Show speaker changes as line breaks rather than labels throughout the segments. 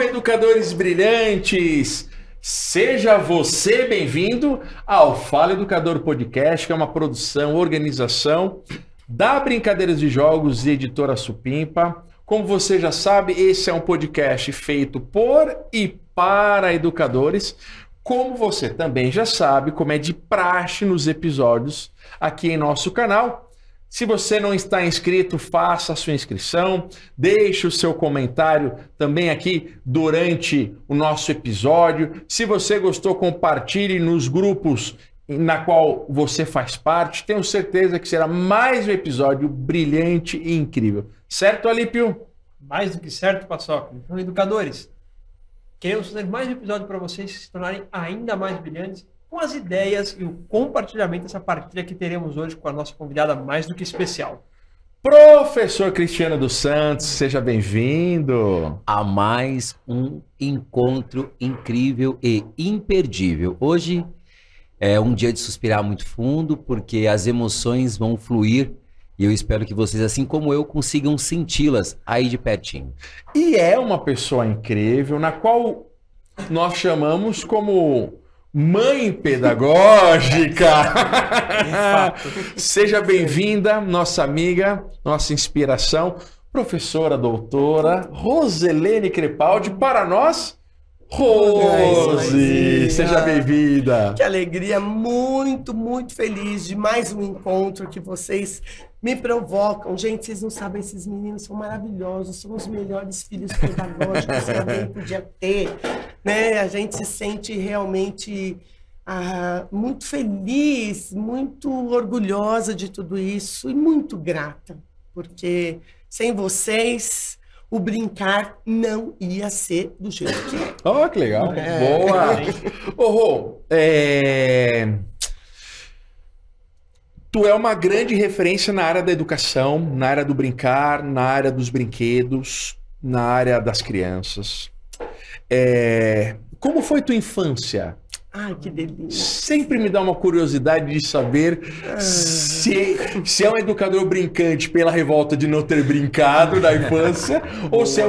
Salve, educadores brilhantes! Seja você bem-vindo ao Fala Educador Podcast, que é uma produção, organização da Brincadeiras de Jogos e Editora Supimpa. Como você já sabe, esse é um podcast feito por e para educadores. Como você também já sabe, como é de praxe nos episódios aqui em nosso canal, se você não está inscrito, faça a sua inscrição, deixe o seu comentário também aqui durante o nosso episódio. Se você gostou, compartilhe nos grupos na qual você faz parte. Tenho certeza que será mais um episódio brilhante e incrível. Certo, Alípio?
Mais do que certo, Paçoca. Então, educadores, queremos fazer mais um episódio para vocês se tornarem ainda mais brilhantes com as ideias e o compartilhamento dessa partilha que teremos hoje com a nossa convidada mais do que especial.
Professor Cristiano dos Santos, seja bem-vindo
a mais um encontro incrível e imperdível. Hoje é um dia de suspirar muito fundo, porque as emoções vão fluir e eu espero que vocês, assim como eu, consigam senti-las aí de pertinho.
E é uma pessoa incrível, na qual nós chamamos como mãe pedagógica. Seja bem-vinda, nossa amiga, nossa inspiração, professora doutora Roselene Crepaldi, para nós, Rose. Seja bem-vinda.
Que alegria, muito, muito feliz de mais um encontro que vocês me provocam. Gente, vocês não sabem, esses meninos são maravilhosos, são os melhores filhos pedagógicos que alguém podia ter, né? A gente se sente realmente muito feliz, muito orgulhosa de tudo isso e muito grata, porque sem vocês o brincar não ia ser do jeito que é.
Oh, que legal. Boa. Ô, Rô, tu é uma grande referência na área da educação, na área do brincar, na área dos brinquedos, na área das crianças. Como foi tua infância?
Ai, que delícia.
Sempre me dá uma curiosidade de saber se é um educador brincante pela revolta de não ter brincado na infância, ou se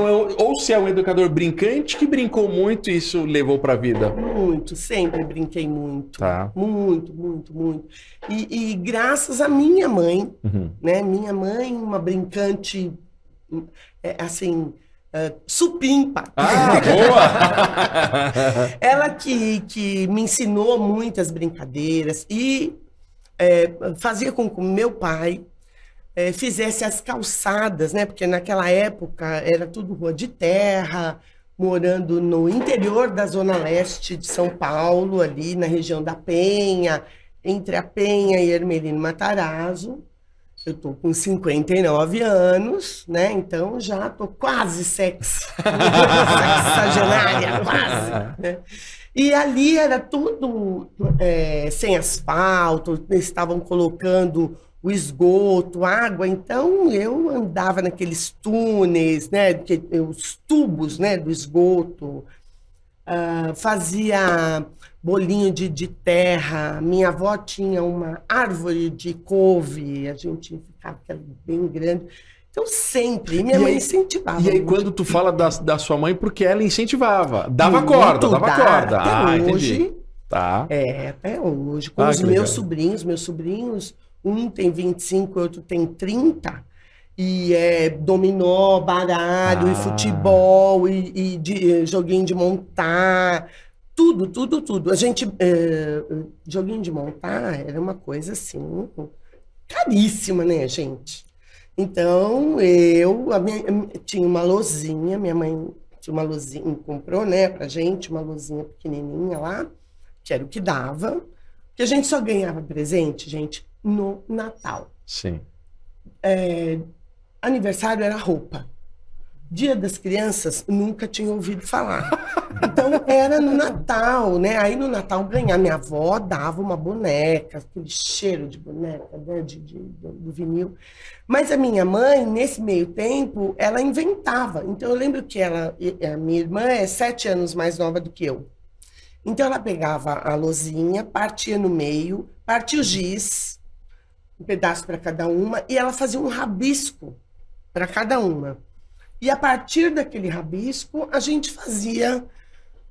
é um educador brincante que brincou muito e isso levou para a vida.
Muito, sempre brinquei muito.
Tá.
Muito, muito, muito. E graças à minha mãe, né? Minha mãe, uma brincante, assim... supimpa.
Boa!
Ela que me ensinou muitas brincadeiras e fazia com que meu pai fizesse as calçadas, né? Porque naquela época era tudo rua de terra, morando no interior da Zona Leste de São Paulo, ali na região da Penha, entre a Penha e Hermelino Matarazzo. Eu tô com 59 anos, né? Então já tô quase sexagenária, quase. Né? E ali era tudo sem asfalto, estavam colocando o esgoto, água. Então eu andava naqueles túneis, né? Os tubos, né? Do esgoto. Fazia bolinho de terra. Minha avó tinha uma árvore de couve, a gente ficava bem grande. Então sempre, minha mãe incentivava.
E aí muito. Quando tu fala da sua mãe, porque ela incentivava, dava corda.
Até hoje.
Entendi. Tá.
Até hoje. Com os meus sobrinhos, um tem 25, outro tem 30. E dominó, baralho, e futebol, e joguinho de montar, tudo. A gente, joguinho de montar era uma coisa assim, caríssima, né, gente? Então, tinha uma lousinha, minha mãe tinha uma lousinha, comprou, né, pra gente, uma lousinha pequenininha lá, que era o que dava, que a gente só ganhava presente, gente, no Natal.
Sim.
Aniversário era roupa. Dia das Crianças, nunca tinha ouvido falar. Então, era no Natal, né? Aí, no Natal, ganhar. Minha avó dava uma boneca, aquele cheiro de boneca, né? Do vinil. Mas a minha mãe, nesse meio tempo, ela inventava. Então, eu lembro que a minha irmã é 7 anos mais nova do que eu. Então, ela pegava a lousinha, partia no meio, partia o giz, um pedaço para cada uma, e ela fazia um rabisco para cada uma. E a partir daquele rabisco, a gente fazia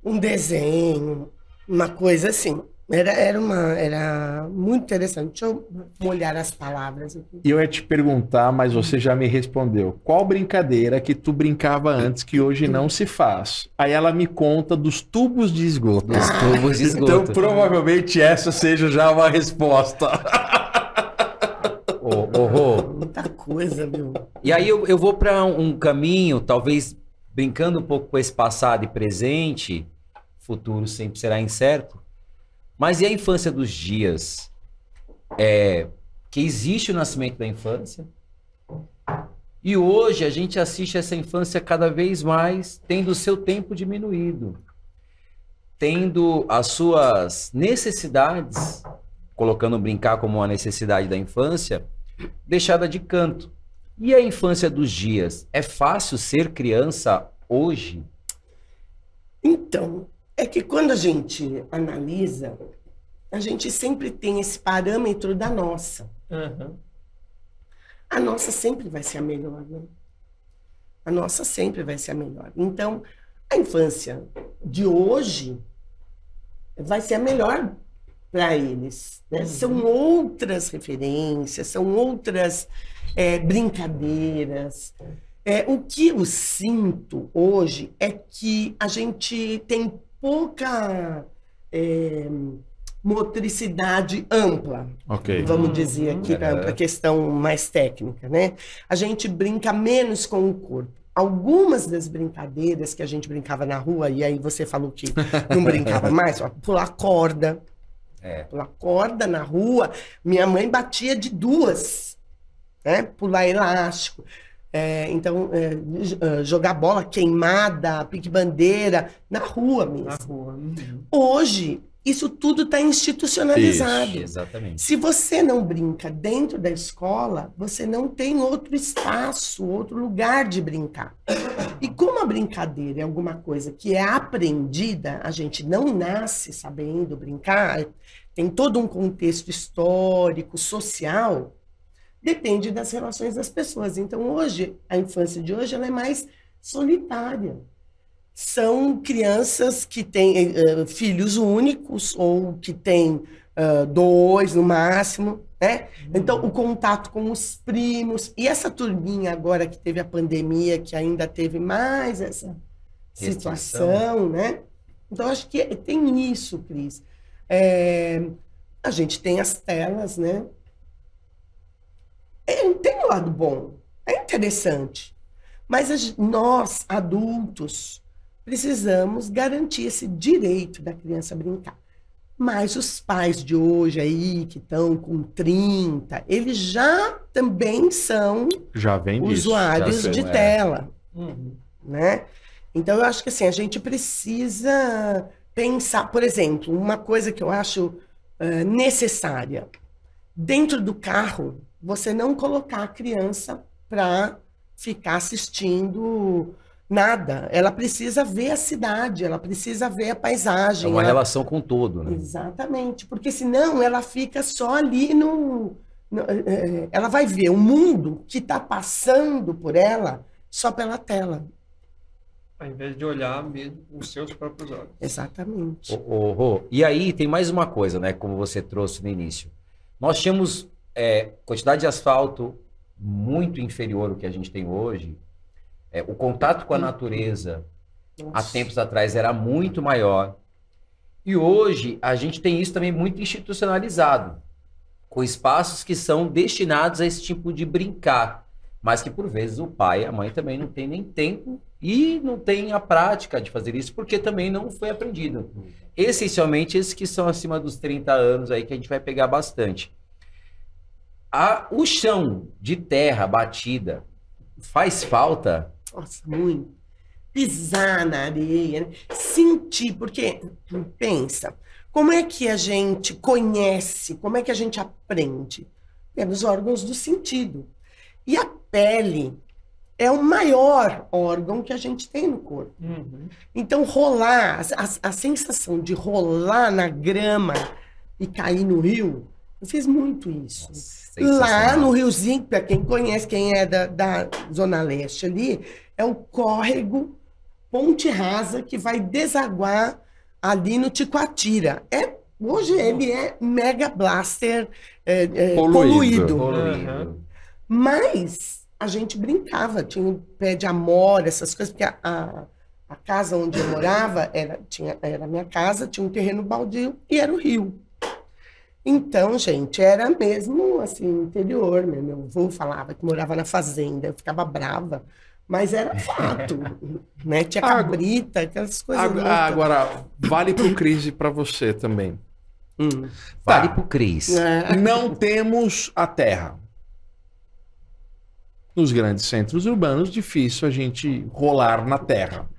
um desenho, uma coisa assim. Era muito interessante. Deixa eu molhar as palavras aqui.
E eu ia te perguntar, mas você já me respondeu. Qual brincadeira que tu brincava antes que hoje não se faz? Aí ela me conta dos tubos de esgoto.
Dos tubos de esgoto.
Então provavelmente essa seja já uma resposta.
Muita coisa, viu?
E aí eu vou para um caminho, talvez brincando um pouco com esse passado e presente, futuro sempre será incerto. Mas e a infância dos dias? Que existe o nascimento da infância. E hoje a gente assiste essa infância cada vez mais tendo o seu tempo diminuído. Tendo as suas necessidades, colocando brincar como uma necessidade da infância, deixada de canto. E a infância dos dias? É fácil ser criança hoje?
Então, é que quando a gente analisa, a gente sempre tem esse parâmetro da nossa.
Uhum.
A nossa sempre vai ser a melhor, né? A nossa sempre vai ser a melhor. Então, a infância de hoje vai ser a melhor para eles, né? São outras referências, são outras brincadeiras. O que eu sinto hoje é que a gente tem pouca motricidade ampla, vamos dizer aqui, para a questão mais técnica, né? A gente brinca menos com o corpo. Algumas das brincadeiras que a gente brincava na rua, e aí você falou que não brincava mais, ó, pular corda. Pular corda na rua, minha mãe batia de 2, né? Pular elástico. Então, jogar bola queimada, pique-bandeira, na rua mesmo.
Na rua.
Hoje, isso tudo está institucionalizado.
Isso, exatamente.
Se você não brinca dentro da escola, você não tem outro espaço, outro lugar de brincar. E como a brincadeira é alguma coisa que é aprendida, a gente não nasce sabendo brincar, tem todo um contexto histórico, social, depende das relações das pessoas. Então, hoje, a infância de hoje, ela é mais solitária. São crianças que têm filhos únicos ou que têm 2 no máximo, né? Então, o contato com os primos. E essa turminha agora que teve a pandemia, que ainda teve mais essa situação, né? Então, acho que tem isso, Cris. A gente tem as telas, né? Tem um lado bom, é interessante. Mas nós, adultos, precisamos garantir esse direito da criança brincar. Mas os pais de hoje aí, que estão com 30, eles já também são usuários de tela. Né? Então, eu acho que assim, a gente precisa pensar, por exemplo, uma coisa que eu acho necessária. Dentro do carro, você não colocar a criança para ficar assistindo nada. Ela precisa ver a cidade, ela precisa ver a paisagem.
É uma relação com todo, né?
Exatamente, porque senão ela fica só ali ela vai ver o mundo que está passando por ela só pela tela.
Ao invés de olhar mesmo com os seus próprios olhos.
Exatamente.
E aí tem mais uma coisa, né? Como você trouxe no início. Nós tínhamos quantidade de asfalto muito inferior ao que a gente tem hoje. O contato com a natureza há tempos atrás era muito maior. E hoje a gente tem isso também muito institucionalizado, com espaços que são destinados a esse tipo de brincar, mas que por vezes o pai e a mãe também não tem nem tempo e não tem a prática de fazer isso, porque também não foi aprendido. Essencialmente esses que são acima dos 30 anos aí que a gente vai pegar bastante. O chão de terra batida faz falta?
Nossa, muito. Pisar na areia, né? Sentir, porque, pensa, como é que a gente conhece, como é que a gente aprende? Pelos órgãos do sentido. E a pele é o maior órgão que a gente tem no corpo. Então, rolar, a sensação de rolar na grama e cair no rio, eu fiz muito isso. Nossa, lá no Riozinho, para quem conhece, quem é da Zona Leste ali, é o córrego Ponte Rasa que vai desaguar ali no Ticoatira. Hoje ele é mega blaster poluído. Mas a gente brincava, tinha um pé de amora, essas coisas, porque a casa onde eu morava era a minha casa, tinha um terreno baldio e era o rio. Então, gente, era mesmo assim, interior, né? Meu avô falava que morava na fazenda, eu ficava brava, mas era fato, né? Tinha cabrita, aquelas coisas.
Agora, vale pro Cris e pra você também.
Vale pro Cris.
Não temos a terra. Nos grandes centros urbanos, difícil a gente rolar na terra.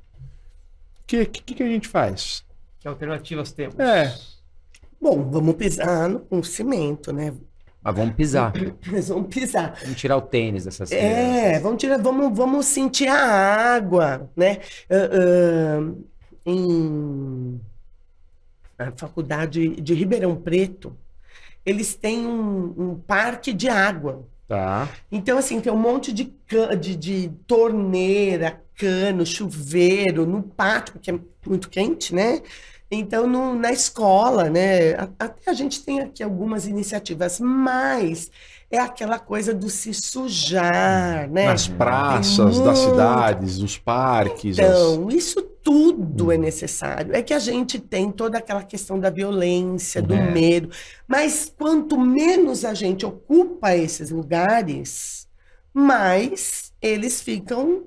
O que a gente faz?
Que alternativas temos?
Bom, vamos pisar com cimento, né?
Mas vamos pisar.
Nós vamos pisar.
Vamos tirar o tênis dessas crianças.
Vamos sentir a água, né? Na faculdade de Ribeirão Preto, eles têm um parque de água.
Tá.
Então, assim, tem um monte de torneira, cano, chuveiro no pátio, porque é muito quente, né? Então, na escola, né? Até a gente tem aqui algumas iniciativas, mas é aquela coisa do se sujar, né?
Nas praças das cidades, nos parques.
Então, isso tudo é necessário. É que a gente tem toda aquela questão da violência, do medo. Mas quanto menos a gente ocupa esses lugares, mais eles ficam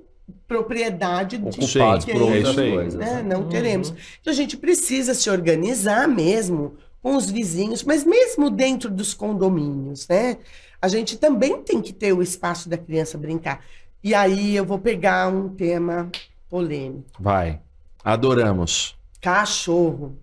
propriedade de
ocupados por outras coisas.
Né? Não queremos. Então a gente precisa se organizar mesmo com os vizinhos, mas mesmo dentro dos condomínios, né? A gente também tem que ter o espaço da criança brincar. E aí eu vou pegar um tema polêmico.
Vai. Adoramos.
Cachorro.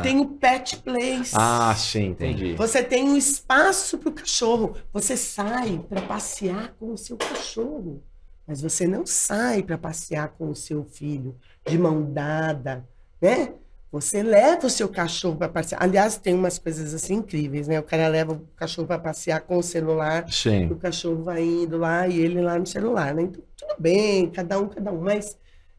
Tem o pet place.
Sim, entendi.
Você tem um espaço para o cachorro. Você sai para passear com o seu cachorro. Mas você não sai para passear com o seu filho de mão dada, né? Você leva o seu cachorro para passear. Aliás, tem umas coisas assim incríveis, né? O cara leva o cachorro para passear com o celular.
Sim.
O cachorro vai indo lá e ele lá no celular, né? Então, tudo bem, cada um. Mas,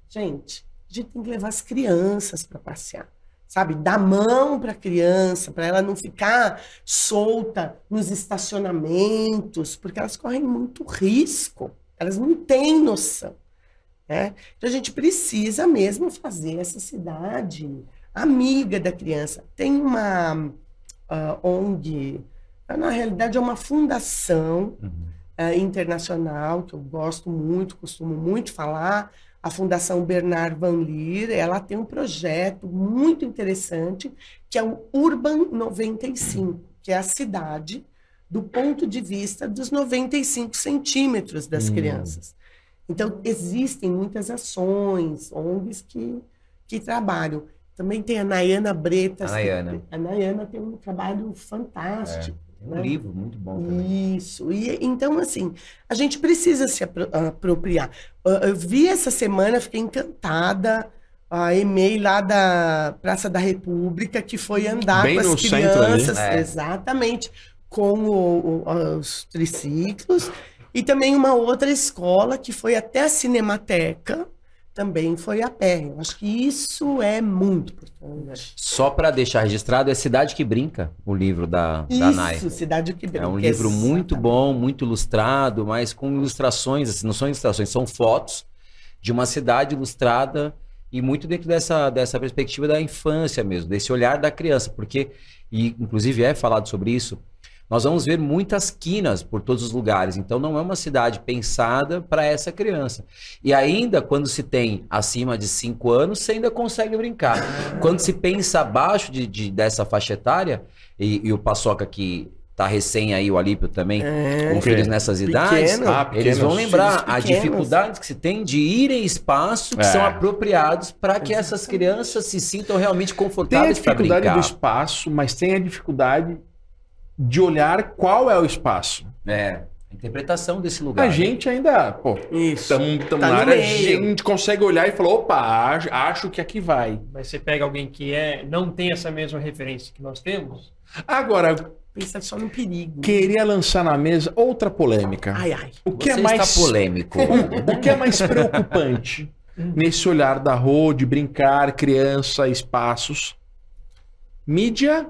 gente, a gente tem que levar as crianças para passear. Sabe? Dar mão para a criança, para ela não ficar solta nos estacionamentos, porque elas correm muito risco. Elas não têm noção, né? Então, a gente precisa mesmo fazer essa cidade amiga da criança. Tem uma ONG, na realidade é uma fundação internacional, que eu gosto muito, costumo muito falar, a Fundação Bernard Van Leer. Ela tem um projeto muito interessante, que é o Urban 95, que é a cidade do ponto de vista dos 95 centímetros das crianças. Então, existem muitas ações, ONGs que trabalham. Também tem a Nayana Bretas. A Nayana tem um trabalho fantástico.
Tem um livro muito bom também.
Isso. Então, assim, a gente precisa se apropriar. Eu vi essa semana, fiquei encantada, a EMEI lá da Praça da República, que foi andar
bem
com as crianças. Exatamente. Com os triciclos, e também uma outra escola que foi até a Cinemateca, também foi a pé. Eu acho que isso é muito importante.
Só para deixar registrado, é Cidade que Brinca, o livro da Nay.
Isso, Cidade que Brinca.
É um livro muito bom, muito ilustrado, mas com ilustrações, assim, não são ilustrações, são fotos de uma cidade ilustrada e muito dentro dessa perspectiva da infância mesmo, desse olhar da criança, porque, e inclusive é falado sobre isso, nós vamos ver muitas quinas por todos os lugares. Então, não é uma cidade pensada para essa criança. E ainda, quando se tem acima de 5 anos, você ainda consegue brincar. Quando se pensa abaixo dessa faixa etária, e o Paçoca que está recém aí, o Alípio também, com filhos nessas idades, eles vão lembrar a dificuldade que se tem de ir em espaços que são apropriados para que essas crianças se sintam realmente confortáveis para brincar.
Tem a dificuldade do espaço, mas tem a dificuldade de olhar qual é o espaço.
A interpretação desse lugar.
A gente ainda, estamos na área, a gente consegue olhar e falar, opa, acho que aqui vai.
Mas você pega alguém que não tem essa mesma referência que nós temos?
Agora,
pensa só no perigo.
Queria lançar na mesa outra polêmica.
Ai, ai.
O que
Você
é mais
está polêmico.
O que é mais preocupante nesse olhar da Rô de brincar, criança, espaços? Mídia,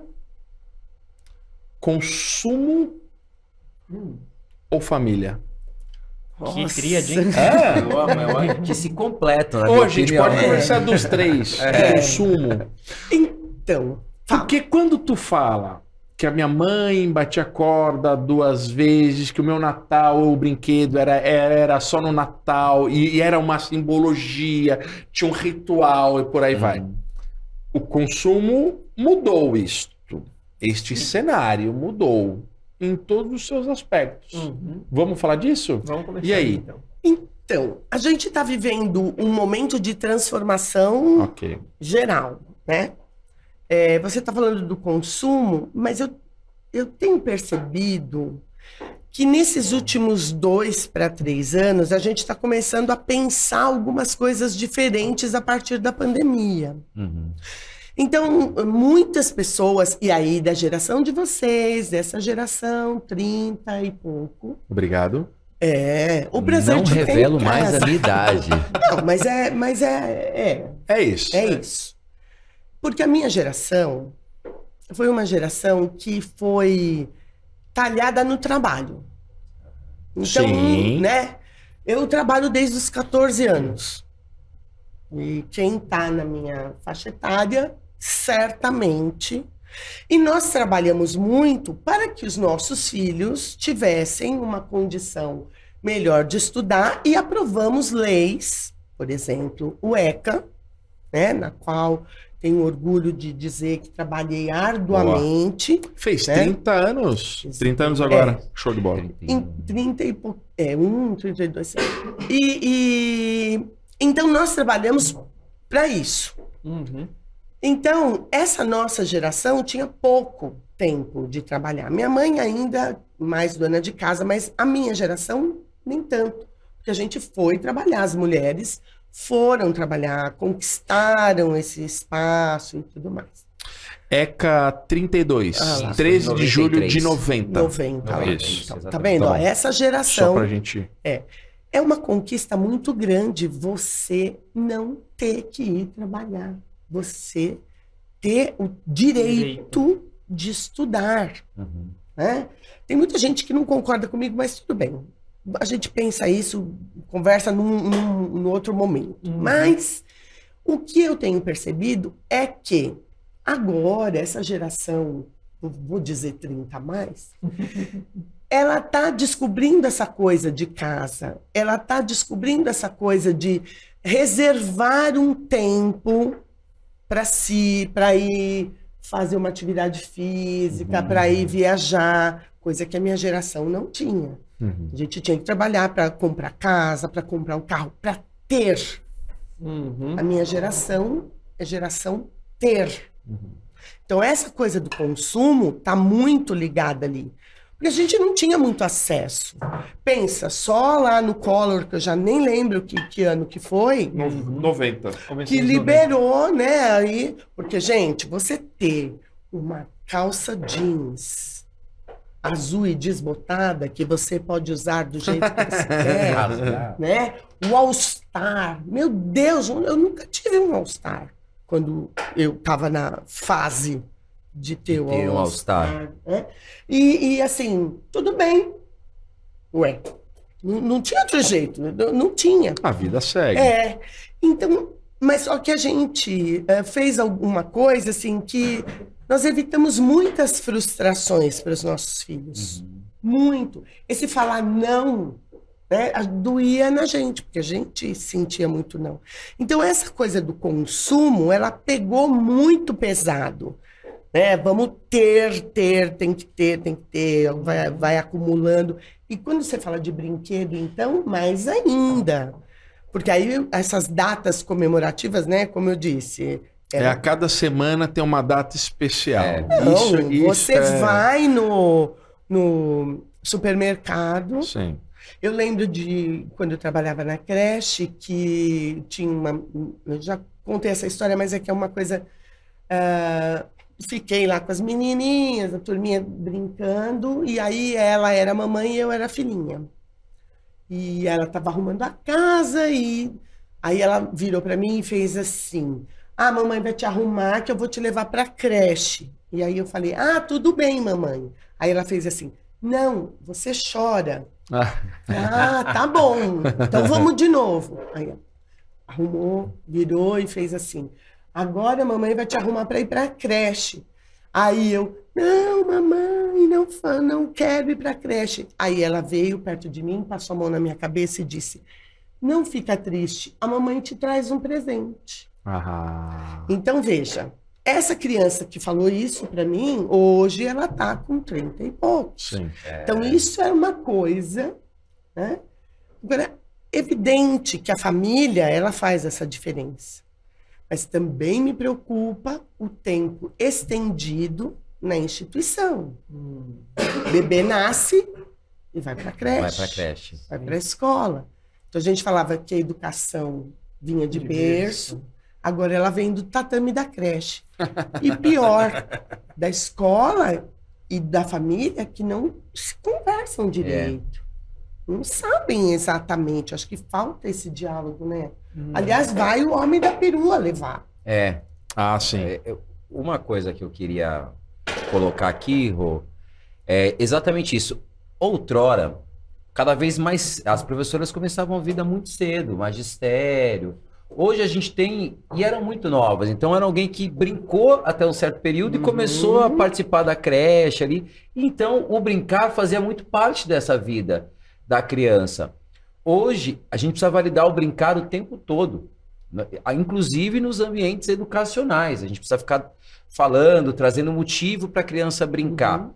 consumo ou família?
Que tríade, hein?
Que se completam. na
Ou
minha
a gente
opinião.
pode conversar dos três. Consumo.
Então, fala.
Porque quando tu fala que a minha mãe batia corda 2 vezes, que o meu Natal ou o brinquedo era só no Natal e era uma simbologia, tinha um ritual e por aí vai. O consumo mudou isto. Este cenário mudou em todos os seus aspectos. Vamos falar disso?
Vamos começar.
E aí?
Então.
Então, a gente está vivendo um momento de transformação
Ok.
geral, né? Você está falando do consumo, mas eu tenho percebido que nesses últimos 2 para 3 anos, a gente está começando a pensar algumas coisas diferentes a partir da pandemia. Então, muitas pessoas, e aí da geração de vocês, dessa geração, 30 e pouco,
Obrigado.
o prazer
Não
de ter em
revelo mais
casa.
a minha idade.
Não, mas
É isso.
é isso. Porque a minha geração foi uma geração que foi talhada no trabalho. Então,
Sim.
né? Eu trabalho desde os 14 anos. E quem está na minha faixa etária, certamente. E nós trabalhamos muito para que os nossos filhos tivessem uma condição melhor de estudar e aprovamos leis, por exemplo, o ECA, né, na qual tenho orgulho de dizer que trabalhei arduamente.
Fez
né?
30 anos. 30 anos agora. Show de bola.
Em 30 e pouco. 32. Então nós trabalhamos para isso. Então, essa nossa geração tinha pouco tempo de trabalhar. Minha mãe ainda mais dona de casa, mas a minha geração nem tanto. Porque a gente foi trabalhar, as mulheres foram trabalhar, conquistaram esse espaço e tudo mais.
ECA 32,
Ah,
13 de julho de 90.
90.
Isso.
Então, tá
Exatamente.
vendo?
Tá
Ó,
bom.
essa
Só
geração
pra gente...
é uma conquista muito grande você não ter que ir trabalhar. Você ter o direito de estudar. Né? Tem muita gente que não concorda comigo, mas tudo bem. A gente pensa isso, conversa num outro momento. Mas o que eu tenho percebido é que agora, essa geração, vou dizer 30 a mais, ela está descobrindo essa coisa de casa, ela está descobrindo essa coisa de reservar um tempo para si, para ir fazer uma atividade física, para ir viajar, coisa que a minha geração não tinha. A gente tinha que trabalhar para comprar casa, para comprar um carro, para ter. A minha geração é geração ter. Então, essa coisa do consumo está muito ligada ali. Porque a gente não tinha muito acesso. Pensa, só lá no Collor, que eu já nem lembro que ano que foi,
90.
que liberou, né? Aí, porque, gente, você ter uma calça jeans azul e desbotada, que você pode usar do jeito que você quer, né? O All-Star. Meu Deus, eu nunca tive um All-Star quando eu estava na fase de ter o
Ter um
All-Star.
All-Star.
Né? E assim, tudo bem. Ué, não tinha outro jeito, não tinha.
A vida segue.
Então, mas só que a gente fez alguma coisa assim que nós evitamos muitas frustrações para os nossos filhos. Muito. Esse falar não, né, doía na gente, porque a gente sentia muito não. Então, essa coisa do consumo, ela pegou muito pesado. Né? Vamos tem que ter, vai acumulando. E quando você fala de brinquedo, então, mais ainda. Porque aí essas datas comemorativas, né, como eu disse...
A cada semana tem uma data especial.
Não, você vai no supermercado.
Sim.
Eu lembro de quando eu trabalhava na creche, que tinha uma... Eu já contei essa história, mas é que é uma coisa... fiquei lá com as menininhas, a turminha brincando, e aí ela era mamãe e eu era filhinha. E ela estava arrumando a casa, e aí ela virou para mim e fez assim: ah, mamãe vai te arrumar que eu vou te levar para creche. E aí eu falei: ah, tudo bem, mamãe. Aí ela fez assim: não, você chora. Ah, tá bom, então vamos de novo. Aí ela arrumou, virou e fez assim: agora a mamãe vai te arrumar para ir para creche. Aí eu: não, mamãe, não quero ir para creche. Aí ela veio perto de mim, passou a mão na minha cabeça e disse: não fica triste, a mamãe te traz um presente. Então veja, essa criança que falou isso para mim, hoje ela tá com 30 e poucos.
Sim.
Então isso é uma coisa, né? Agora, evidente que a família, ela faz essa diferença. Mas também me preocupa o tempo estendido na instituição. O bebê nasce e vai para a creche.
Vai para creche.
Vai para a escola. Então a gente falava que a educação vinha de berço, agora ela vem do tatame da creche. E pior, da escola e da família que não se conversam direito. Não sabem exatamente. Acho que falta esse diálogo, né? Aliás, vai o homem da perua levar.
Sim.
Uma coisa que eu queria colocar aqui, Rô, é exatamente isso. Outrora, cada vez mais as professoras começavam a vida muito cedo, magistério. Hoje a gente tem, e eram muito novas, então era alguém que brincou até um certo período e começou a participar da creche ali. Então o brincar fazia muito parte dessa vida da criança. Hoje a gente precisa validar o brincar o tempo todo, inclusive nos ambientes educacionais. A gente precisa ficar falando, trazendo motivo para a criança brincar.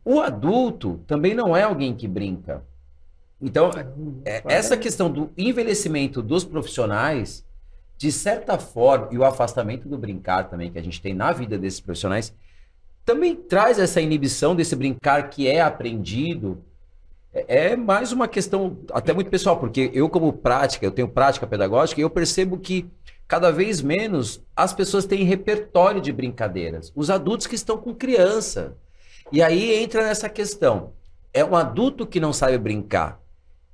O adulto também não é alguém que brinca. Então, essa questão do envelhecimento dos profissionais, de certa forma, e o afastamento do brincar também que a gente tem na vida desses profissionais, também traz essa inibição desse brincar que é aprendido. É mais uma questão até muito pessoal, porque eu eu tenho prática pedagógica e eu percebo que cada vez menos as pessoas têm repertório de brincadeiras. Os adultos que estão com criança. E aí entra nessa questão. É um adulto que não sabe brincar.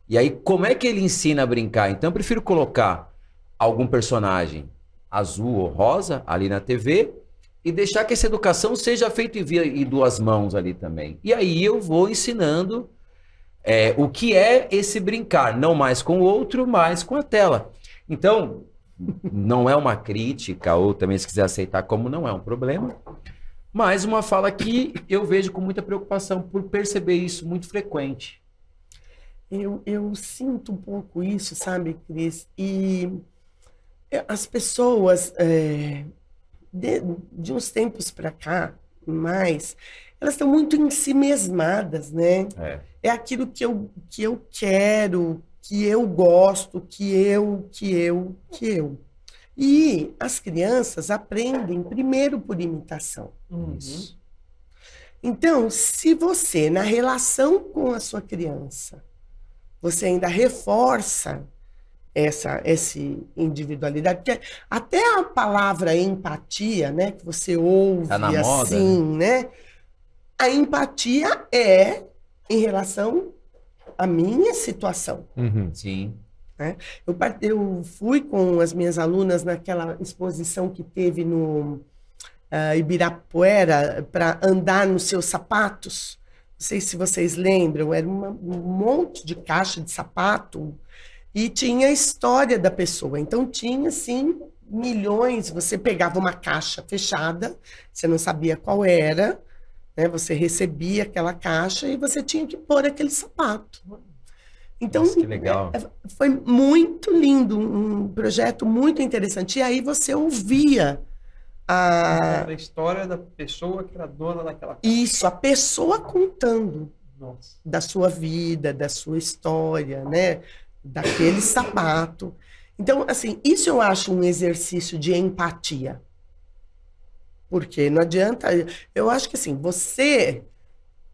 E aí como é que ele ensina a brincar? Então eu prefiro colocar algum personagem azul ou rosa ali na TV e deixar que essa educação seja feita em duas mãos ali também. E aí eu vou ensinando o que é esse brincar, não mais com o outro, mas com a tela. Então, não é uma crítica, ou também se quiser aceitar como não é um problema, mas uma fala que eu vejo com muita preocupação por perceber isso muito frequente.
Eu sinto um pouco isso, sabe, Cris? E as pessoas, de uns tempos para cá, elas estão muito ensimesmadas, né? É aquilo que eu quero, que eu gosto, que eu. E as crianças aprendem primeiro por imitação.
Isso.
Então, se você, na relação com a sua criança, você ainda reforça essa individualidade, porque até a palavra empatia, né, que você ouve
tá na moda,
assim, né? A empatia é em relação à minha situação.
Sim.
Né? Eu fui com as minhas alunas naquela exposição que teve no Ibirapuera para andar nos seus sapatos. Não sei se vocês lembram, era um monte de caixa de sapato e tinha a história da pessoa. Então tinha, assim, milhões. Você pegava uma caixa fechada, você não sabia qual era, né? Você recebia aquela caixa e você tinha que pôr aquele sapato. Então,
nossa, que legal.
Foi muito lindo, um projeto muito interessante. E aí você ouvia
a história da pessoa que era dona daquela caixa.
Isso, a pessoa contando.
Nossa.
Da sua vida, da sua história, né? Daquele sapato. Então, assim, isso eu acho um exercício de empatia. Porque não adianta... Eu acho que, assim, você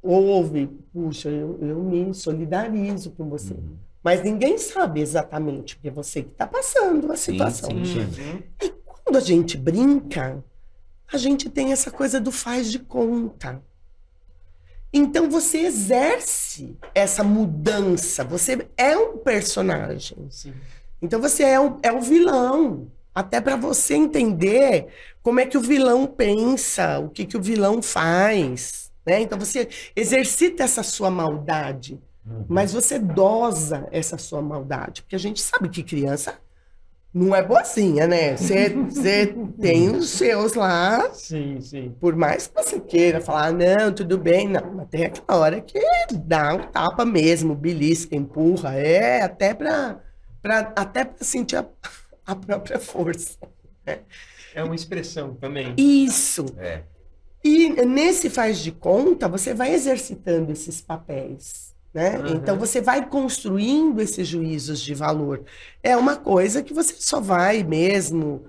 ouve, puxa, eu me solidarizo com você. Mas ninguém sabe exatamente, porque é você que está passando a situação.
Sim.
E quando a gente brinca, a gente tem essa coisa do faz de conta. Então você exerce essa mudança, você é um personagem.
Sim.
Então você é o vilão. Até para você entender como é que o vilão pensa, o que o vilão faz, né? Então você exercita essa sua maldade, mas você dosa essa sua maldade, porque a gente sabe que criança não é boazinha, né? Você tem os seus lá,
Sim, sim.
por mais que você queira falar, não, tudo bem, não, mas tem aquela hora que dá um tapa mesmo, belisca, empurra, até para sentir a própria força. Né?
É uma expressão também.
Isso.
É.
E nesse faz de conta, você vai exercitando esses papéis, né?
Uhum.
Então você vai construindo esses juízos de valor. É uma coisa que você só vai mesmo,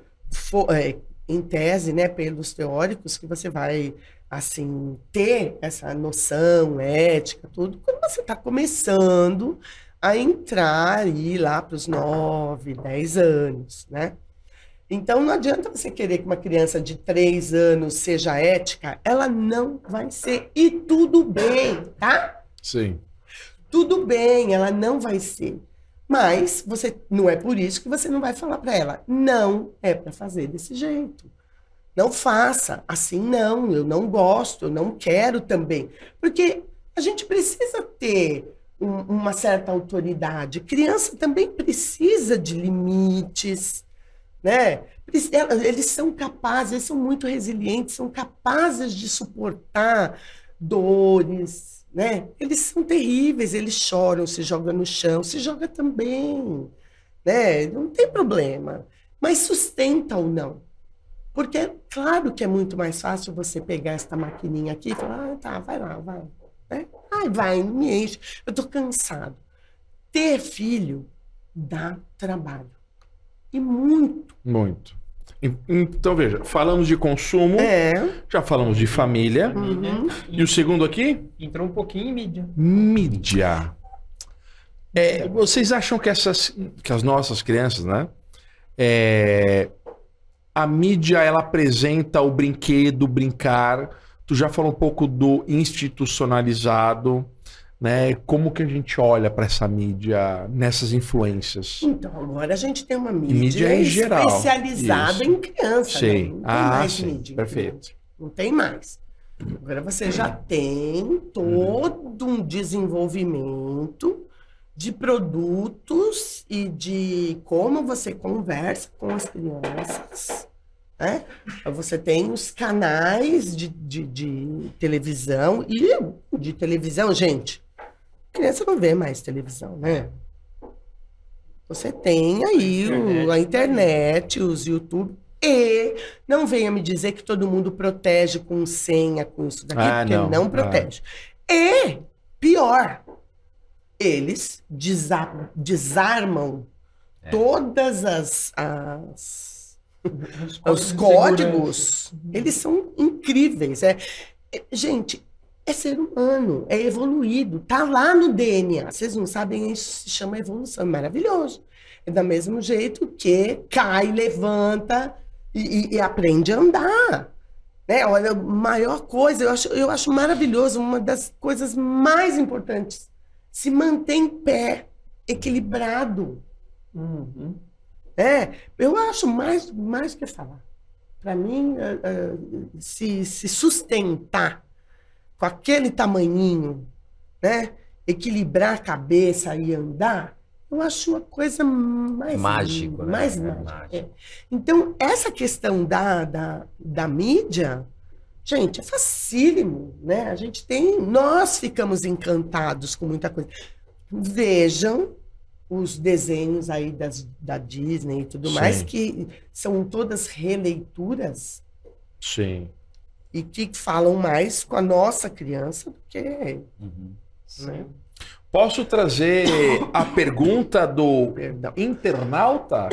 em tese, né, pelos teóricos, que você vai, assim, ter essa noção ética, tudo, quando você está começando a entrar aí lá para os 9, 10 anos, né? Então não adianta você querer que uma criança de 3 anos seja ética, ela não vai ser. E tudo bem, tá?
Sim.
Tudo bem, ela não vai ser. Mas você não é por isso que você não vai falar para ela, não é para fazer desse jeito. Não faça, assim não, eu não gosto, eu não quero também. Porque a gente precisa ter uma certa autoridade. Criança também precisa de limites, né? Eles são capazes, eles são muito resilientes, são capazes de suportar dores, né? Eles são terríveis, eles choram, se jogam no chão, se joga também, né? Não tem problema, mas sustenta ou não. Porque claro que é muito mais fácil você pegar esta maquininha aqui e falar, tá, vai lá, vai. Né? Ai, vai, me enche. Eu tô cansado. Ter filho dá trabalho. E muito.
Muito. Então, veja, falamos de consumo, já falamos de família.
Uhum.
E o segundo aqui?
Entrou um pouquinho em mídia.
Mídia. Vocês acham que as nossas crianças, né? A mídia, ela apresenta o brinquedo, brincar. Tu já falou um pouco do institucionalizado, né? Como que a gente olha para essa mídia nessas influências?
Então, agora a gente tem uma
Mídia em geral.
especializada
Isso.
em criança.
Sim.
Né? Não tem mais
sim.
mídia.
Perfeito.
Não tem mais. Agora você já tem todo um desenvolvimento de produtos e de como você conversa com as crianças. Né? Você tem os canais de televisão e de televisão, gente, criança não vê mais televisão, né? Você tem aí a internet, os YouTube, e não venha me dizer que todo mundo protege com senha, com isso daqui, porque não protege. E, pior, eles desarmam todas os códigos, eles são incríveis. Gente, é ser humano, é evoluído, tá lá no DNA. Vocês não sabem, isso se chama evolução, é maravilhoso. É do mesmo jeito que cai, levanta e aprende a andar. Né? Olha, a maior coisa, eu acho maravilhoso, uma das coisas mais importantes, se manter em pé, equilibrado.
Uhum.
Eu acho mais do que falar. Para mim, se sustentar com aquele tamanhinho, né? Equilibrar a cabeça e andar, eu acho uma coisa mais
mágico,
linda,
né?
mais mágica. Então, essa questão da mídia, gente, é facílimo, né? Nós ficamos encantados com muita coisa. Vejam os desenhos aí da Disney e tudo mais, que são todas releituras.
Sim.
E que falam mais com a nossa criança do que...
Sim.
Posso trazer a pergunta do internauta?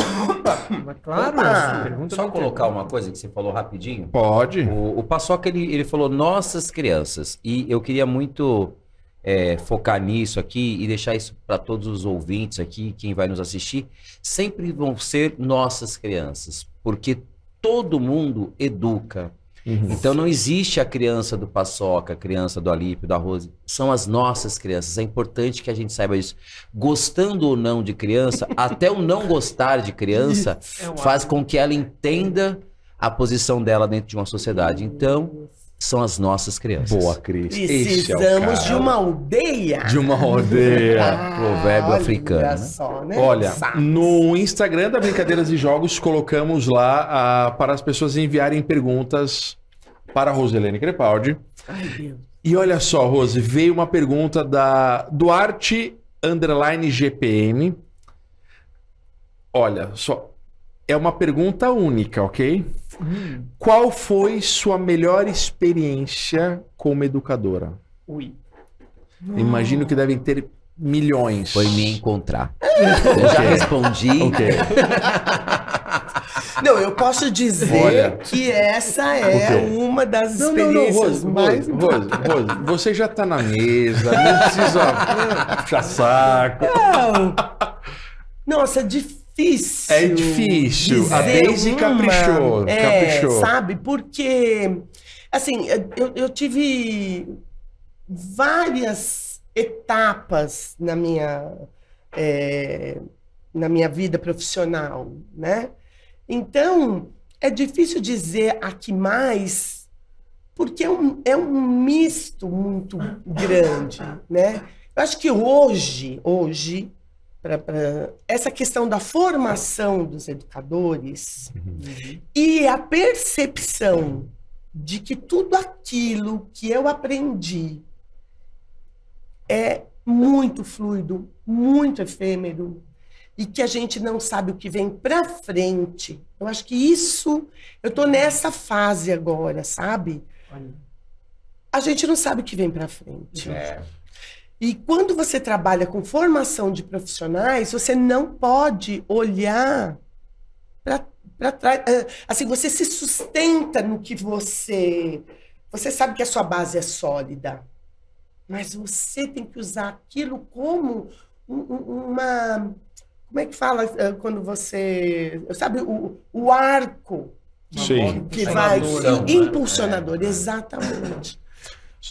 Mas claro,
Opa!
pergunta
Só
do
colocar uma coisa que você falou rapidinho.
Pode.
O Paçoca, ele falou nossas crianças. E eu queria muito focar nisso aqui e deixar isso para todos os ouvintes aqui, quem vai nos assistir. Sempre vão ser nossas crianças. Porque todo mundo educa. Então não existe a criança do Paçoca, a criança do Alípio, da Rose. São as nossas crianças. É importante que a gente saiba isso. Gostando ou não de criança, até o não gostar de criança faz com que ela entenda a posição dela dentro de uma sociedade. Então, são as nossas crianças.
Boa, Cris.
Precisamos de uma aldeia.
De uma aldeia.
Provérbio africano. Né?
Só, né?
Olha, no Instagram da Brincadeiras de Jogos, colocamos lá para as pessoas enviarem perguntas para a Roselene Crepaldi.
Ai, Deus.
E olha só, Rose, veio uma pergunta da Duarte_GPM. Olha só, é uma pergunta única, ok? Qual foi sua melhor experiência como educadora?
Ui.
Imagino que devem ter milhões.
Foi me encontrar. Eu já respondi.
Ok.
Não, eu posso dizer
Olha.
que essa é uma das experiências mais...
Rose, você já tá na mesa, não precisa puxar saco.
Não. Nossa, difícil.
É difícil. A
dizer
Daisy caprichou. Caprichou.
Sabe? Porque, assim, eu tive várias etapas na minha vida profissional, né? Então, é difícil dizer a que mais, porque é um misto muito grande, né? Eu acho que hoje para essa questão da formação dos educadores e a percepção de que tudo aquilo que eu aprendi é muito fluido, muito efêmero, e que a gente não sabe o que vem para frente. Eu acho que isso... Eu estou nessa fase agora, sabe? A gente não sabe o que vem para frente. E quando você trabalha com formação de profissionais, você não pode olhar para trás. Assim, você se sustenta no que você... Você sabe que a sua base é sólida, mas você tem que usar aquilo como uma... Como é que fala quando você... Sabe, o arco
Sim.
que vai... Impulsionador, exatamente.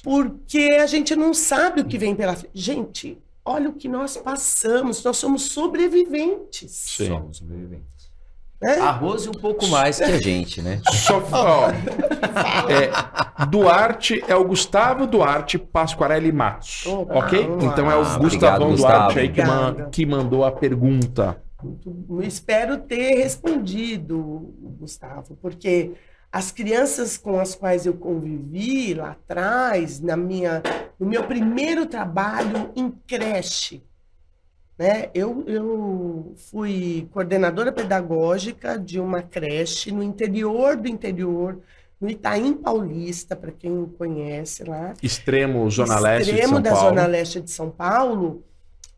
Porque a gente não sabe o que vem pela frente. Gente, olha o que nós passamos. Nós somos sobreviventes.
Sim.
Somos sobreviventes.
Né?
A Rose um pouco mais que a gente, né?
Duarte é o Gustavo Duarte Pasquarelli Matos. Ok? Então é o Gustavão
obrigado,
Duarte aí
Gustavo.
que mandou a pergunta.
Espero ter respondido, Gustavo, porque as crianças com as quais eu convivi lá atrás, no meu primeiro trabalho em creche, né? Eu fui coordenadora pedagógica de uma creche no interior do interior, no Itaim Paulista, para quem conhece lá.
Extremo Zona Leste de
Extremo
São
da
Paulo.
Zona Leste de São Paulo.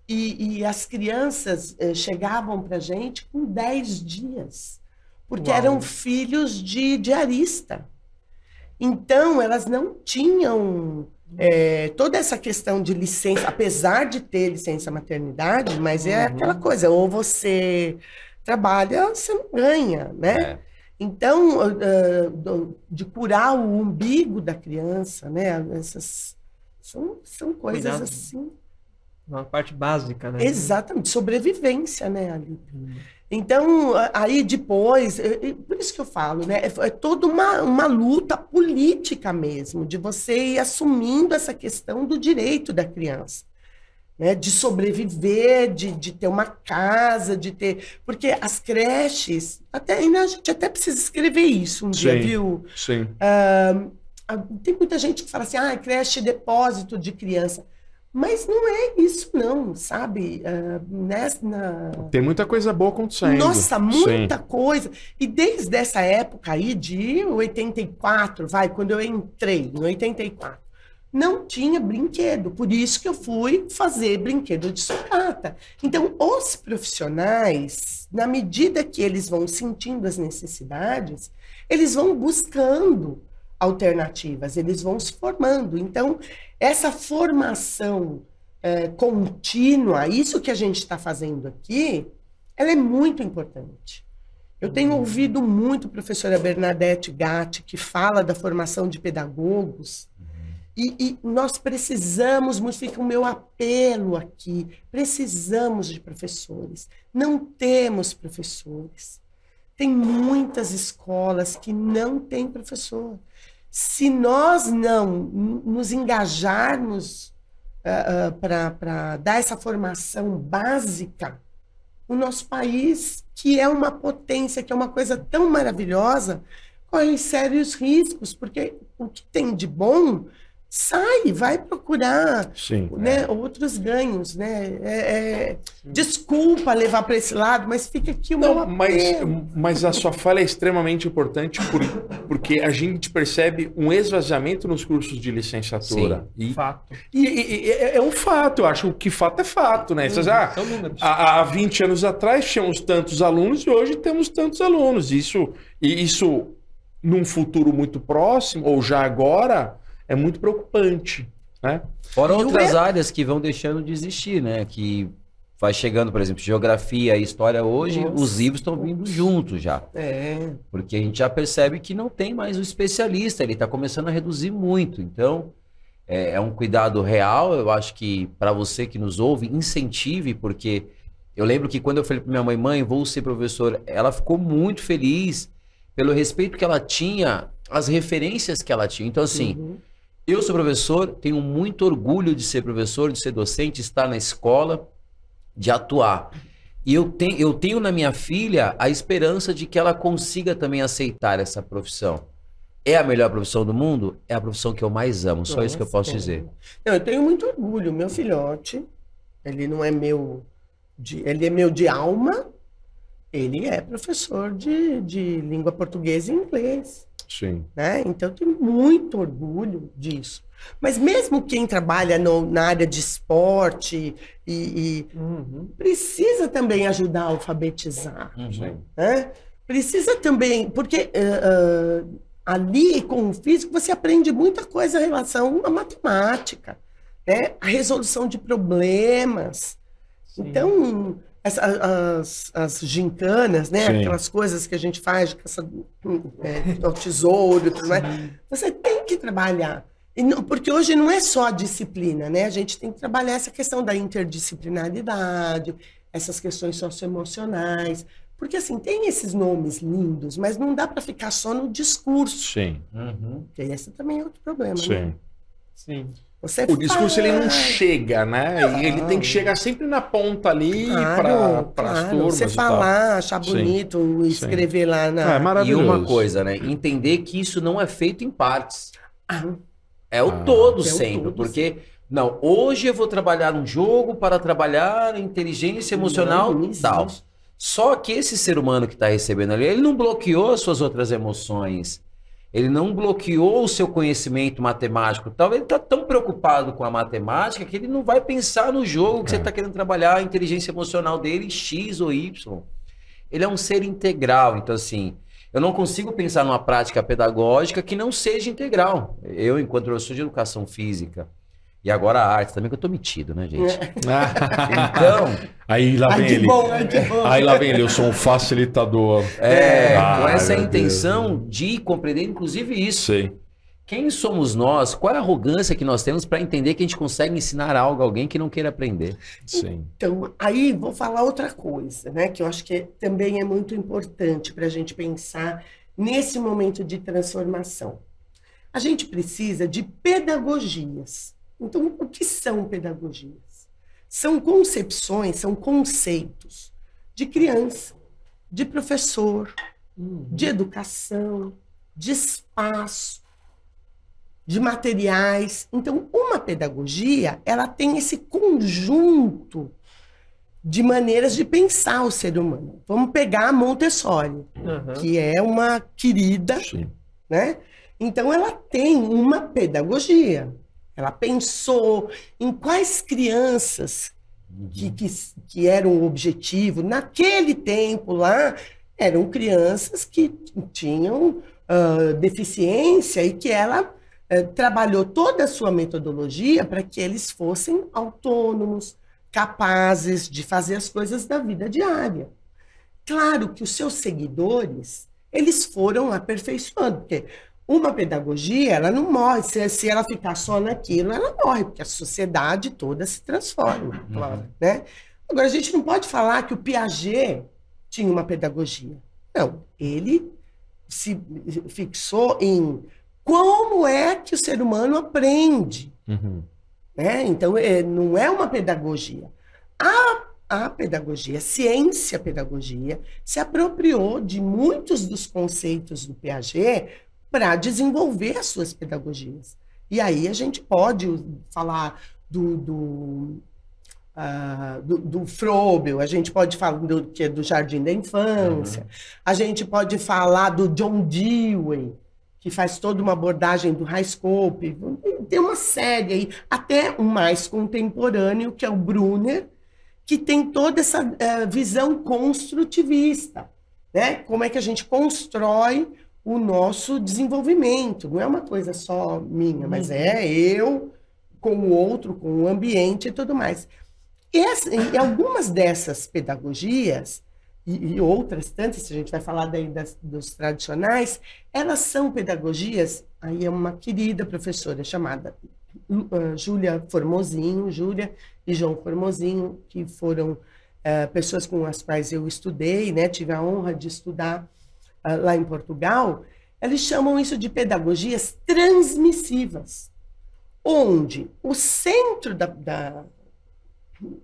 E as crianças chegavam para a gente com 10 dias, porque eram filhos de diarista. Então, elas não tinham toda essa questão de licença, apesar de ter licença maternidade, mas é aquela coisa, ou você trabalha, você não ganha, né? Então, de curar o umbigo da criança, né? Essas são coisas
Cuidado.
assim...
Uma parte básica, né?
Exatamente, sobrevivência, né, ali. Então, aí depois, por isso que eu falo, né, é toda uma luta política mesmo, de você ir assumindo essa questão do direito da criança, né, de sobreviver, de ter uma casa, de ter... Porque as creches, a gente até precisa escrever isso um dia, viu?
Sim.
Tem muita gente que fala assim, creche depósito de criança. Mas não é isso, não, sabe?
Tem muita coisa boa acontecendo.
Nossa, muita coisa. E desde essa época aí, de 84, quando eu entrei, em 84, não tinha brinquedo. Por isso que eu fui fazer brinquedo de sucata. Então, os profissionais, na medida que eles vão sentindo as necessidades, eles vão buscando alternativas, eles vão se formando. Então, essa formação contínua, isso que a gente está fazendo aqui, ela é muito importante. Eu tenho ouvido muito a professora Bernadette Gatti, que fala da formação de pedagogos, e nós precisamos, fica o meu apelo aqui, precisamos de professores. Não temos professores. Tem muitas escolas que não têm professor. Se nós não nos engajarmos para dar essa formação básica, o nosso país, que é uma potência, que é uma coisa tão maravilhosa, corre sérios riscos, porque o que tem de bom vai procurar, né, outros ganhos, né? Desculpa levar para esse lado, mas fica aqui uma
mas a sua fala é extremamente importante porque a gente percebe um esvaziamento nos cursos de licenciatura.
Fato.
E é um fato, eu acho que fato é fato, né?
São números.
Há 20 anos atrás tínhamos tantos alunos e hoje temos tantos alunos. Isso num futuro muito próximo, ou já agora, é muito preocupante, né?
Fora outras áreas que vão deixando de existir, né? Que vai chegando, por exemplo, geografia e história hoje, os livros estão vindo juntos já. Porque a gente já percebe que não tem mais o especialista, ele está começando a reduzir muito. Então, é um cuidado real. Eu acho que para você que nos ouve, incentive, porque eu lembro que quando eu falei para minha mãe, vou ser professor, ela ficou muito feliz pelo respeito que ela tinha, as referências que ela tinha. Então, assim, eu sou professor, tenho muito orgulho de ser professor, de ser docente, estar na escola, de atuar. E eu tenho na minha filha a esperança de que ela consiga também aceitar essa profissão. É a melhor profissão do mundo? É a profissão que eu mais amo, só isso que eu posso dizer.
Não, eu tenho muito orgulho. Meu filhote, ele não é meu ele é meu de alma, ele é professor de língua portuguesa e inglês.
Sim.
Né? Então, eu tenho muito orgulho disso. Mas mesmo quem trabalha na área de esporte precisa também ajudar a alfabetizar. Né? Precisa também, porque ali com o físico você aprende muita coisa em relação à matemática, né? A resolução de problemas. Sim. Então, as gincanas, né? Aquelas coisas que a gente faz, o tesouro, tudo mais. Você tem que trabalhar. Porque hoje não é só a disciplina, né? A gente tem que trabalhar essa questão da interdisciplinaridade, essas questões socioemocionais. Porque, assim, tem esses nomes lindos, mas não dá para ficar só no discurso.
Sim.
Porque esse também é outro problema,
Sim.
né?
Sim.
O discurso ele não chega, né? Ele tem que chegar sempre na ponta ali para as turmas.
Você falar, achar bonito, escrever lá na...
É maravilhoso.
E uma coisa, né? Entender que isso não é feito em partes. É o todo sempre. Porque, não, hoje eu vou trabalhar um jogo para trabalhar inteligência emocional e tal. Só que esse ser humano que está recebendo ali, ele não bloqueou as suas outras emoções. Ele não bloqueou o seu conhecimento matemático. Talvez ele está tão preocupado com a matemática que ele não vai pensar no jogo que você está querendo trabalhar, a inteligência emocional dele, X ou Y. Ele é um ser integral. Então, assim, eu não consigo pensar numa prática pedagógica que não seja integral. Eu, enquanto professor de educação física, e agora a arte também, que eu tô metido, né, gente? Então...
Aí lá vem ele. Aí lá vem ele, eu sou um facilitador.
Com essa intenção de compreender, inclusive, isso.
Sei.
Quem somos nós? Qual é a arrogância que nós temos para entender que a gente consegue ensinar algo a alguém que não queira aprender?
Sim.
Então, aí vou falar outra coisa, né? Que eu acho que também é muito importante para a gente pensar nesse momento de transformação. A gente precisa de pedagogias. Então, o que são pedagogias? São concepções, são conceitos de criança, de professor, de educação, de espaço, de materiais. Então, uma pedagogia, ela tem esse conjunto de maneiras de pensar o ser humano. Vamos pegar a Montessori, que é uma querida, né? Então, ela tem uma pedagogia. Ela pensou em quais crianças que eram o objetivo. Naquele tempo lá, eram crianças que tinham deficiência e que ela trabalhou toda a sua metodologia para que eles fossem autônomos, capazes de fazer as coisas da vida diária. Claro que os seus seguidores, eles foram aperfeiçoando, porque uma pedagogia, ela não morre, se ela ficar só naquilo, ela morre, porque a sociedade toda se transforma, né? Agora, a gente não pode falar que o Piaget tinha uma pedagogia. Não, ele se fixou em como é que o ser humano aprende. Né? Então, não é uma pedagogia. A pedagogia, a ciência pedagogia, se apropriou de muitos dos conceitos do Piaget para desenvolver as suas pedagogias. E aí a gente pode falar do Froebel, a gente pode falar que é do Jardim da Infância, a gente pode falar do John Dewey, que faz toda uma abordagem do high scope. Tem uma série aí, até o mais contemporâneo, que é o Brunner, que tem toda essa visão construtivista, né? Como é que a gente constrói o nosso desenvolvimento. Não é uma coisa só minha, mas é eu com o outro, com o ambiente e tudo mais. E algumas dessas pedagogias, e outras tantas, se a gente vai falar daí dos tradicionais, elas são pedagogias, aí é uma querida professora chamada Júlia Formosinho, Júlia e João Formosinho, que foram pessoas com as quais eu estudei, né? Tive a honra de estudar lá em Portugal. Eles chamam isso de pedagogias transmissivas, onde o centro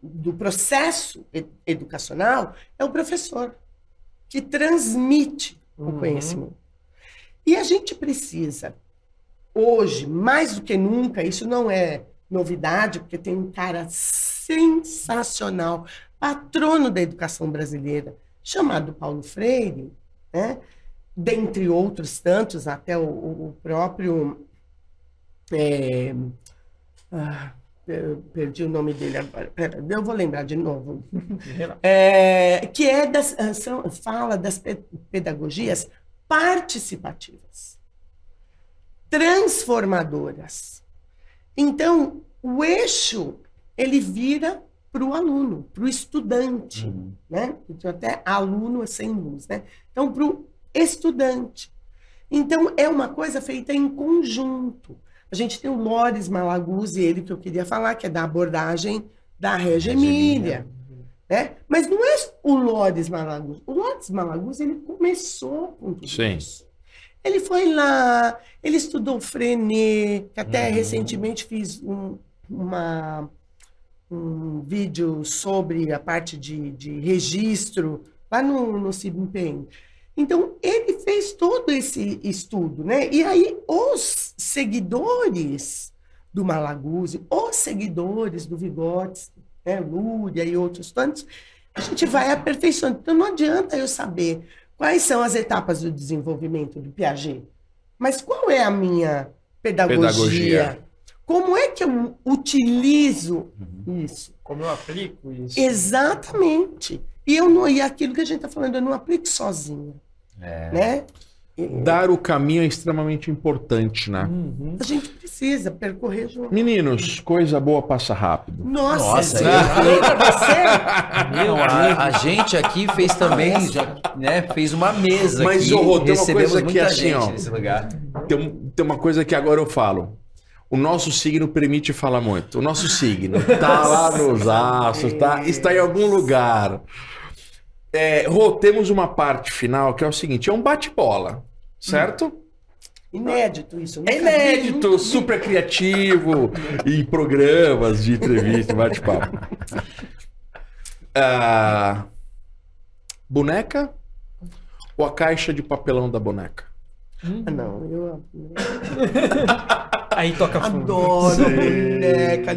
do processo educacional é o professor, que transmite o conhecimento. E a gente precisa, hoje, mais do que nunca, isso não é novidade, porque tem um cara sensacional, patrono da educação brasileira, chamado Paulo Freire, né? Dentre outros tantos, até o próprio... perdi o nome dele agora. Eu vou lembrar de novo. Que fala das pedagogias participativas, transformadoras. Então, o eixo, ele vira para o aluno, para o estudante, né? Então, até aluno sem luz, né? Então, para o estudante. Então, é uma coisa feita em conjunto. A gente tem o Loris Malaguzzi, ele que eu queria falar, que é da abordagem da Regia Emília, né? Mas não é o Loris Malaguzzi. O Loris Malaguzzi, ele começou com tudo isso. Ele foi lá, ele estudou Freinet, que até recentemente fiz um vídeo sobre a parte de registro, lá no CIBMPEN. Então, ele fez todo esse estudo, né? E aí, os seguidores do Malaguzzi, os seguidores do Vygotsky, né? Luria e outros tantos, a gente vai aperfeiçoando. Então, não adianta eu saber quais são as etapas do desenvolvimento do Piaget, mas qual é a minha pedagogia? Como é que eu utilizo isso?
Como eu aplico isso?
Exatamente. E aquilo que a gente está falando, eu não aplico sozinha. Né?
Dar o caminho é extremamente importante, né?
A gente precisa percorrer junto.
Meninos, coisa boa passa rápido.
Nossa,
eu falei pra você. A gente aqui fez também, né? Fez uma mesa.
Mas,
aqui,
Zorro, tem uma coisa que assim, ó.
Nesse lugar.
Tem uma coisa que agora eu falo. O nosso signo permite falar muito. O nosso signo tá lá nos astros, tá? Está em algum lugar. Rô, temos uma parte final que é o seguinte, é um bate-bola, certo?
Inédito isso.
É inédito, super criativo, em programas de entrevista, bate-papo. Boneca ou a caixa de papelão da boneca?
Não, eu
Aí toca fundo.
Adoro a boneca,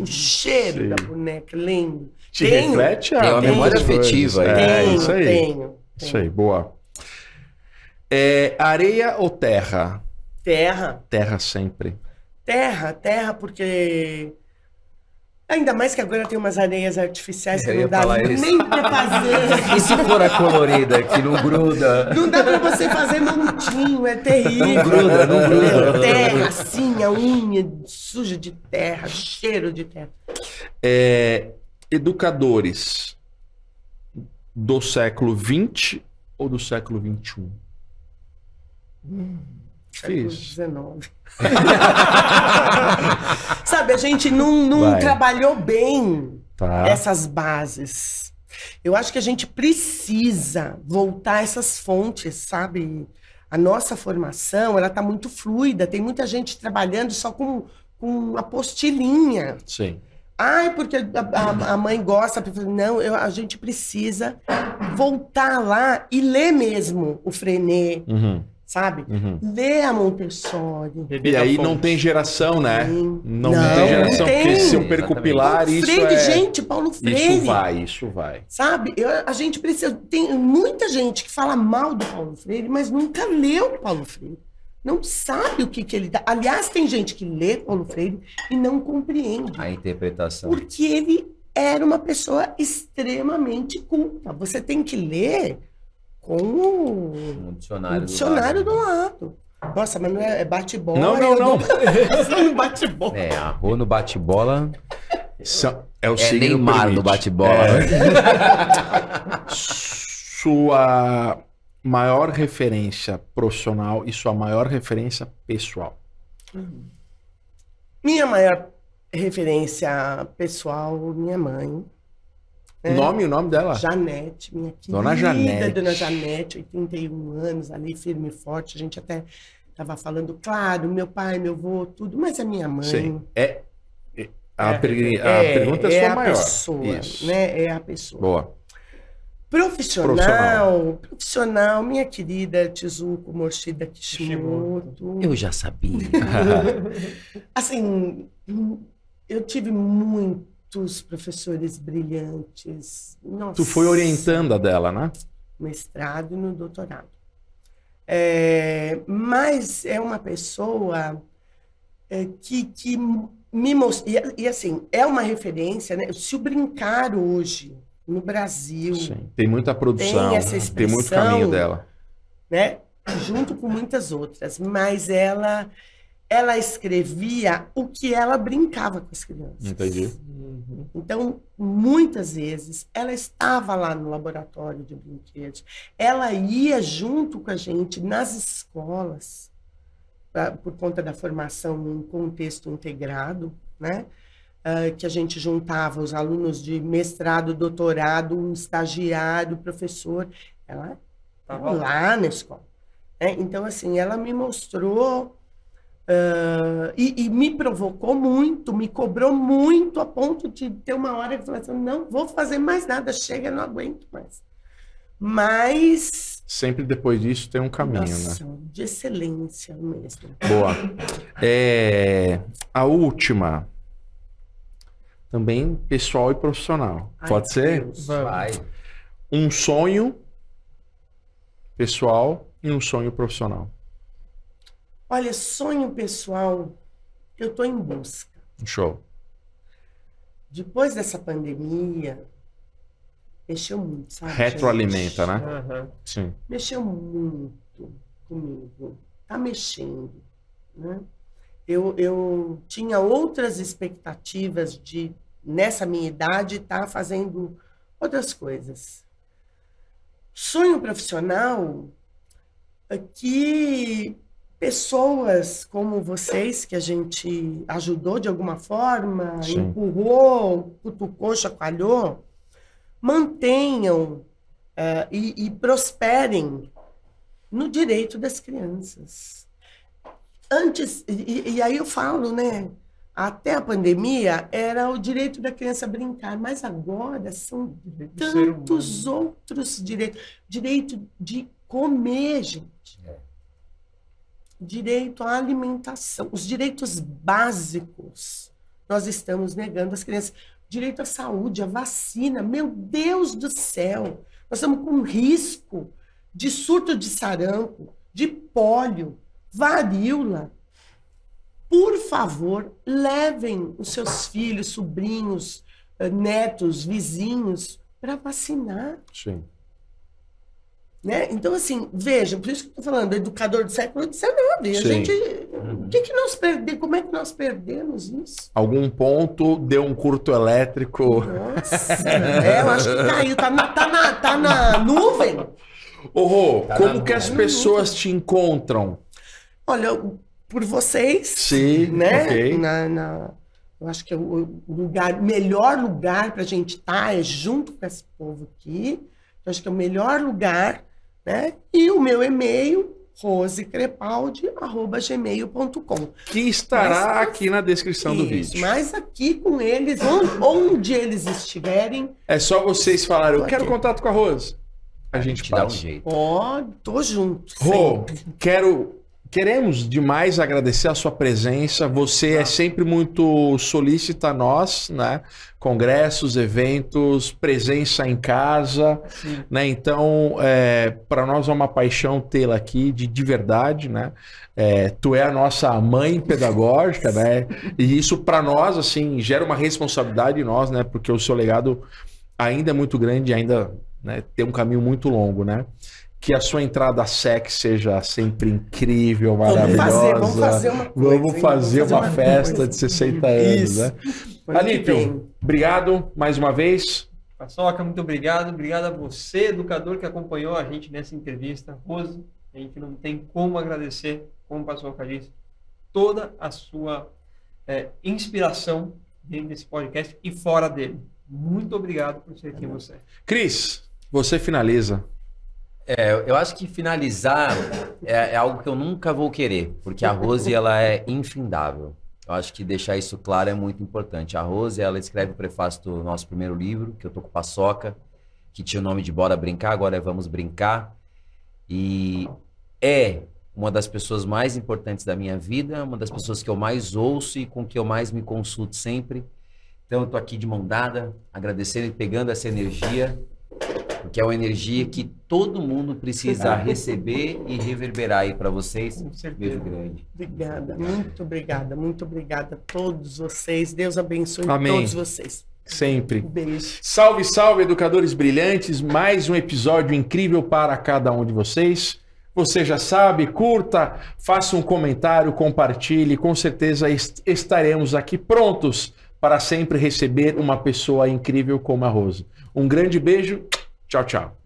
o cheiro da boneca, lindo.
Te reflete
tem uma memória afetiva.
Isso aí.
Tenho.
Isso aí, boa. Areia ou terra?
Terra.
Terra sempre.
Terra, porque... Ainda mais que agora tem umas areias artificiais que
Eu
não
ia
dá
falar isso.
nem pra fazer.
E se for a colorida, que não gruda?
Não dá pra você fazer montinho, é terrível.
Não gruda, não gruda.
Terra, assim, a unha suja de terra, cheiro de terra.
Educadores. do século XX ou do século XXI? Difícil.
Século XIX. Sabe, a gente não trabalhou bem essas bases. Eu acho que a gente precisa voltar a essas fontes, sabe? A nossa formação, ela tá muito fluida. Tem muita gente trabalhando só com apostilinha.
Sim.
Ai, porque a mãe gosta. Não, a gente precisa voltar lá e ler mesmo o Freinet, sabe? Ler a Montessori.
E aí não tem geração, né? Não tem geração,
tem.
porque se eu perco o pilar,
Paulo
isso
Freire,
é...
gente, Paulo Freire.
Isso vai.
Sabe? A gente precisa... Tem muita gente que fala mal do Paulo Freire, mas nunca leu Paulo Freire. Não sabe o que ele dá. Aliás, tem gente que lê Paulo Freire e não compreende.
A interpretação.
Porque ele era uma pessoa extremamente culta. Você tem que ler com o dicionário do lado. Nossa, mas não é bate-bola.
Não.
Não bate-bola.
A rua no bate-bola.
É o signo
Neymar
permite.
no bate-bola.
Sua maior referência profissional e sua maior referência pessoal?
Minha maior referência pessoal, minha mãe.
O nome dela?
Janete, minha querida
Dona Janete.
Dona Janete, 81 anos, ali firme e forte. A gente até estava falando, claro, meu pai, meu avô, tudo, mas a minha mãe.
Sim. A pergunta é sua maior.
Pessoa,
isso.
né? É a pessoa.
Boa.
Profissional, minha querida Tizuko Morshida Kishimoto.
Eu já sabia.
Assim, eu tive muitos professores brilhantes. Nossa,
Tu foi orientando a dela, né?
mestrado e no doutorado. Mas é uma pessoa que me mostrou... E assim, é uma referência, né? Se o brincar hoje... no Brasil.
Sim. Tem muita produção,
tem essa expressão,
tem muito caminho dela.
Né? Junto com muitas outras. Mas ela escrevia o que ela brincava com as crianças.
Entendi.
Então, muitas vezes, ela estava lá no laboratório de brinquedos. Ela ia junto com a gente nas escolas, por conta da formação em contexto integrado, né? Que a gente juntava os alunos de mestrado, doutorado, um estagiário, professor. Ela estava lá na escola. Então, assim, ela me mostrou e me provocou muito, me cobrou muito, a ponto de ter uma hora que eu falei assim, não vou fazer mais nada, chega, não aguento mais. Mas...
sempre depois disso tem um caminho,
nossa,
né?
de excelência mesmo.
Boa. A última... também pessoal e profissional.
Ai,
pode ser?
Deus.
Vai.
Um sonho pessoal e um sonho profissional.
Olha, sonho pessoal, eu estou em busca.
Show.
Depois dessa pandemia, mexeu muito, sabe?
Retroalimenta,
gente?
né? Sim.
Mexeu muito comigo. Tá mexendo, né? Eu tinha outras expectativas de, nessa minha idade, estar fazendo outras coisas. Sonho profissional é que pessoas como vocês, que a gente ajudou de alguma forma,
sim,
empurrou, cutucou, chacoalhou, mantenham e prosperem no direito das crianças. Antes, e aí eu falo, né? Até a pandemia era o direito da criança brincar, mas agora são tantos outros direitos. Direito de comer, gente. Direito à alimentação. Os direitos básicos nós estamos negando às crianças. Direito à saúde, à vacina. Meu Deus do céu! Nós estamos com risco de surto de sarampo, de pólio, varíola. Por favor, levem os seus filhos, sobrinhos, netos, vizinhos para vacinar.
Sim.
Né? Então, assim, vejam, por isso que eu estou falando, educador do século XIX. A gente que nós perdemos? Como é que nós perdemos isso?
Algum ponto deu um curto elétrico.
Nossa, eu acho que caiu. Tá na nuvem.
Ô, Rô, como que as pessoas te encontram?
Olha, por vocês.
Sim,
né?
ok.
Eu acho que o melhor lugar pra gente estar é junto com esse povo aqui. Eu acho que é o melhor lugar, né? E o meu e-mail, rosekrepaldi@gmail.com.
Que estará aqui na descrição do vídeo.
Mas aqui com eles, onde eles estiverem.
É só vocês falarem, eu
Tô
quero
aqui.
contato com a Rose. A gente
Te dá um
passa.
jeito.
Ó, tô junto.
Rô,
sempre.
queremos demais agradecer a sua presença. Você é sempre muito solícita a nós, né? Congressos, eventos, presença em casa, né? Então, para nós é uma paixão tê-la aqui de verdade, né? Tu é a nossa mãe pedagógica, né? E isso para nós, assim, gera uma responsabilidade em nós, né? Porque o seu legado ainda é muito grande, ainda, né, tem um caminho muito longo, né? Que a sua entrada SEC seja sempre incrível, maravilhosa.
Vamos fazer uma coisa.
Vamos fazer uma festa
coisa.
de 60 anos,
Isso.
né?
Ano que
Alípio,
vem.
obrigado mais uma vez.
Paçoca, muito obrigado. Obrigado a você, educador, que acompanhou a gente nessa entrevista. Rose, a gente não tem como agradecer, como o Paçoca disse, toda a sua inspiração dentro desse podcast e fora dele. Muito obrigado por ser quem você é.
Cris, você finaliza.
Eu acho que finalizar é algo que eu nunca vou querer, porque a Rose, ela é infindável. Eu acho que deixar isso claro é muito importante. A Rose, ela escreve o prefácio do nosso primeiro livro, que eu tô com Paçoca, que tinha o nome de Bora Brincar, agora é Vamos Brincar. E é uma das pessoas mais importantes da minha vida, uma das pessoas que eu mais ouço e com que eu mais me consulto sempre. Então eu tô aqui de mão dada, agradecendo e pegando essa energia, porque é uma energia que todo mundo precisa receber e reverberar aí para vocês.
Com certeza.
Beijo grande.
Obrigada, muito obrigada a todos vocês. Deus abençoe
Amém.
todos vocês.
Sempre.
Um beijo.
Salve, salve, educadores brilhantes. Mais um episódio incrível para cada um de vocês. Você já sabe, curta, faça um comentário, compartilhe. Com certeza estaremos aqui prontos para sempre receber uma pessoa incrível como a Rose. Um grande beijo. Tchau, tchau.